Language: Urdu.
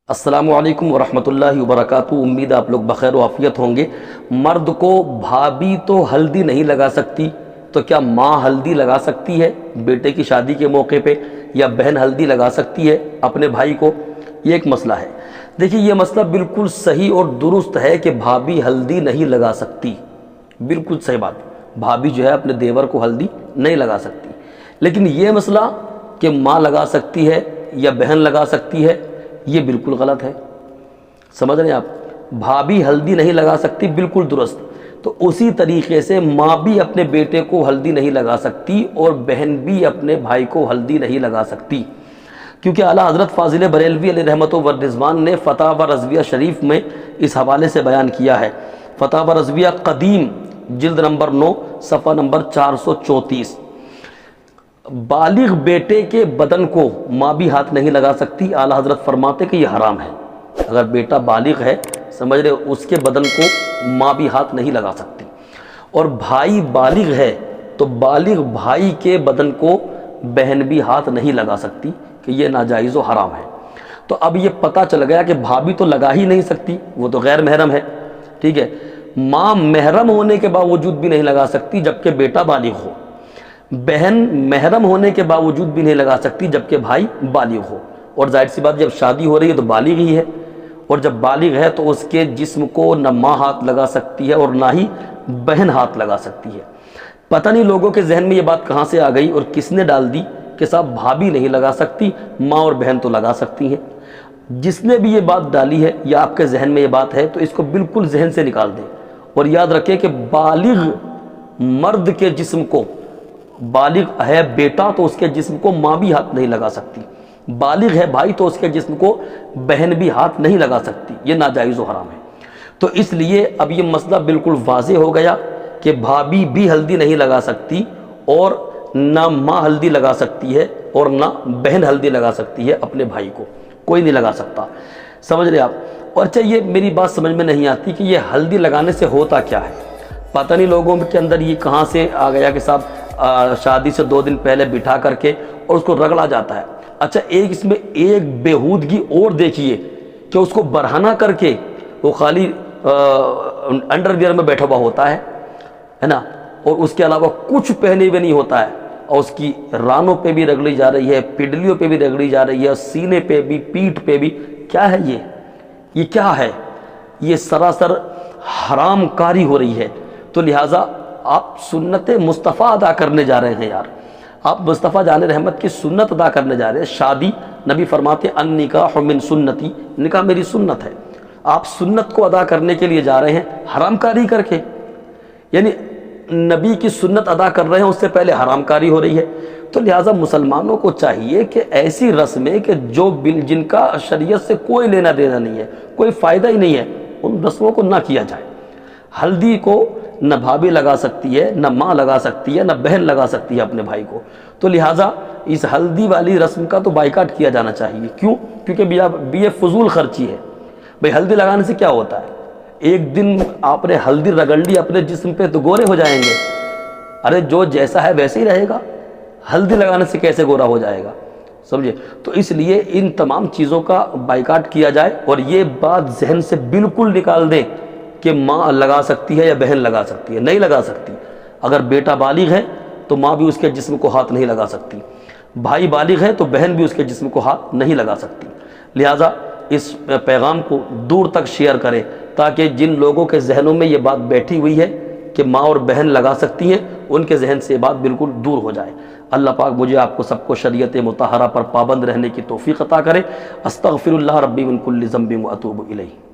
السلام علیکم ورحمۃ اللہ وبرکاتہ۔ امید آپ لوگ بخیر و عافیت ہوں گے۔ مرد کو بھابھی تو ہلدی نہیں لگا سکتی، تو کیا ماں ہلدی لگا سکتی ہے بیٹے کی شادی کے موقع پہ، یا بہن ہلدی لگا سکتی ہے اپنے بھائی کو؟ یہ ایک مسئلہ ہے۔ دیکھیے، یہ مسئلہ بالکل صحیح اور درست ہے کہ بھابھی ہلدی نہیں لگا سکتی، بالکل صحیح بات۔ بھابھی جو ہے اپنے دیور کو ہلدی نہیں لگا سکتی، لیکن یہ مسئلہ کہ ماں لگا سکتی ہے یا بہن لگا سکتی ہے، یہ بالکل غلط ہے۔ سمجھ رہے ہیں آپ؟ بھابھی ہلدی نہیں لگا سکتی، بالکل درست۔ تو اسی طریقے سے ماں بھی اپنے بیٹے کو ہلدی نہیں لگا سکتی، اور بہن بھی اپنے بھائی کو ہلدی نہیں لگا سکتی، کیونکہ اعلیٰ حضرت فاضل بریلوی علیہ رحمت و رضوان نے فتاوی رضویہ شریف میں اس حوالے سے بیان کیا ہے۔ فتاوی رضویہ قدیم جلد نمبر 9 صفحہ نمبر 434۔ بالغ بیٹے کے بدن کو ماں بھی ہاتھ نہیں لگا سکتی۔ اعلیٰ حضرت فرماتے کہ یہ حرام ہے۔ اگر بیٹا بالغ ہے، سمجھ رہے، اس کے بدن کو ماں بھی ہاتھ نہیں لگا سکتی۔ اور بھائی بالغ ہے تو بالغ بھائی کے بدن کو بہن بھی ہاتھ نہیں لگا سکتی، کہ یہ ناجائز و حرام ہے۔ تو اب یہ پتہ چل گیا کہ بھابھی تو لگا ہی نہیں سکتی، وہ تو غیر محرم ہے، ٹھیک ہے۔ ماں محرم ہونے کے باوجود بھی نہیں لگا سکتی جبکہ بیٹا بالغ ہو۔ بہن محرم ہونے کے باوجود بھی نہیں لگا سکتی جبکہ بھائی بالغ ہو۔ اور ظاہر سی بات، جب شادی ہو رہی ہے تو بالغ ہی ہے، اور جب بالغ ہے تو اس کے جسم کو نہ ماں ہاتھ لگا سکتی ہے اور نہ ہی بہن ہاتھ لگا سکتی ہے۔ پتہ نہیں لوگوں کے ذہن میں یہ بات کہاں سے آ گئی اور کس نے ڈال دی کہ صاحب بھابھی نہیں لگا سکتی، ماں اور بہن تو لگا سکتی ہیں۔ جس نے بھی یہ بات ڈالی ہے یا آپ کے ذہن میں یہ بات ہے تو اس کو بالکل ذہن سے نکال دیں، اور یاد رکھیں کہ بالغ مرد کے جسم کو، بالغ ہے بیٹا تو اس کے جسم کو ماں بھی ہاتھ نہیں لگا سکتی، بالغ ہے بھائی تو اس کے جسم کو بہن بھی ہاتھ نہیں لگا سکتی، یہ ناجائز و حرام ہے۔ تو اس لیے اب یہ مسئلہ بالکل واضح ہو گیا کہ بھابھی بھی ہلدی نہیں لگا سکتی، اور نہ ماں ہلدی لگا سکتی ہے اور نہ بہن ہلدی لگا سکتی ہے اپنے بھائی کو، کوئی نہیں لگا سکتا۔ سمجھ رہے آپ؟ اور اچھا، یہ میری بات سمجھ میں نہیں آتی کہ یہ ہلدی لگانے سے ہوتا کیا ہے؟ پتہ نہیں لوگوں کے اندر یہ کہاں سے آ گیا کہ صاحب شادی سے 2 دن پہلے بٹھا کر کے اور اس کو رگڑا جاتا ہے۔ اچھا، اس میں ایک بےہودگی اور دیکھیے کہ اس کو برہنہ کر کے وہ خالی انڈر ویئر میں بیٹھا ہوا ہوتا ہے نا، اور اس کے علاوہ کچھ پہنے ہوئے نہیں ہوتا ہے، اور اس کی رانوں پہ بھی رگڑی جا رہی ہے، پڈلیوں پہ بھی رگڑی جا رہی ہے، سینے پہ بھی، پیٹھ پہ بھی۔ کیا ہے یہ کیا ہے؟ یہ سراسر حرام کاری ہو رہی ہے۔ تو لہٰذا آپ سنت مصطفیٰ ادا کرنے جا رہے ہیں یار، آپ مصطفیٰ جان رحمت کی سنت ادا کرنے جا رہے ہیں۔ شادی، نبی فرماتے النکاح من سنتی، نکاح میری سنت ہے۔ آپ سنت کو ادا کرنے کے لیے جا رہے ہیں حرام کاری کر کے، یعنی نبی کی سنت ادا کر رہے ہیں، اس سے پہلے حرام کاری ہو رہی ہے۔ تو لہٰذا مسلمانوں کو چاہیے کہ ایسی رسمیں کہ جن کا شریعت سے کوئی لینا دینا نہیں ہے، کوئی فائدہ ہی نہیں ہے، ان رسموں کو نہ کیا جائے۔ ہلدی کو نہ بھابھی لگا سکتی ہے، نہ ماں لگا سکتی ہے، نہ بہن لگا سکتی ہے اپنے بھائی کو۔ تو لہٰذا اس ہلدی والی رسم کا تو بائیکاٹ کیا جانا چاہیے۔ کیوں؟ کیونکہ یہ فضول خرچی ہے۔ بھئی ہلدی لگانے سے کیا ہوتا ہے؟ ایک دن آپ نے ہلدی رگڑ لی اپنے جسم پہ تو گورے ہو جائیں گے؟ ارے جو جیسا ہے ویسے ہی رہے گا، ہلدی لگانے سے کیسے گورا ہو جائے گا؟ سمجھے؟ تو اس لیے ان تمام چیزوں کا بائیکاٹ کیا جائے، اور یہ بات ذہن سے بالکل نکال دیں کہ ماں لگا سکتی ہے یا بہن لگا سکتی ہے، نہیں لگا سکتی۔ اگر بیٹا بالغ ہے تو ماں بھی اس کے جسم کو ہاتھ نہیں لگا سکتی، بھائی بالغ ہے تو بہن بھی اس کے جسم کو ہاتھ نہیں لگا سکتی۔ لہٰذا اس پیغام کو دور تک شیئر کریں تاکہ جن لوگوں کے ذہنوں میں یہ بات بیٹھی ہوئی ہے کہ ماں اور بہن لگا سکتی ہیں، ان کے ذہن سے یہ بات بالکل دور ہو جائے۔ اللہ پاک مجھے آپ کو سب کو شریعت مطہرہ پر پابند رہنے کی توفیق عطا کرے۔ استغفر اللہ ربی من کل ذنب واتوب الیہ۔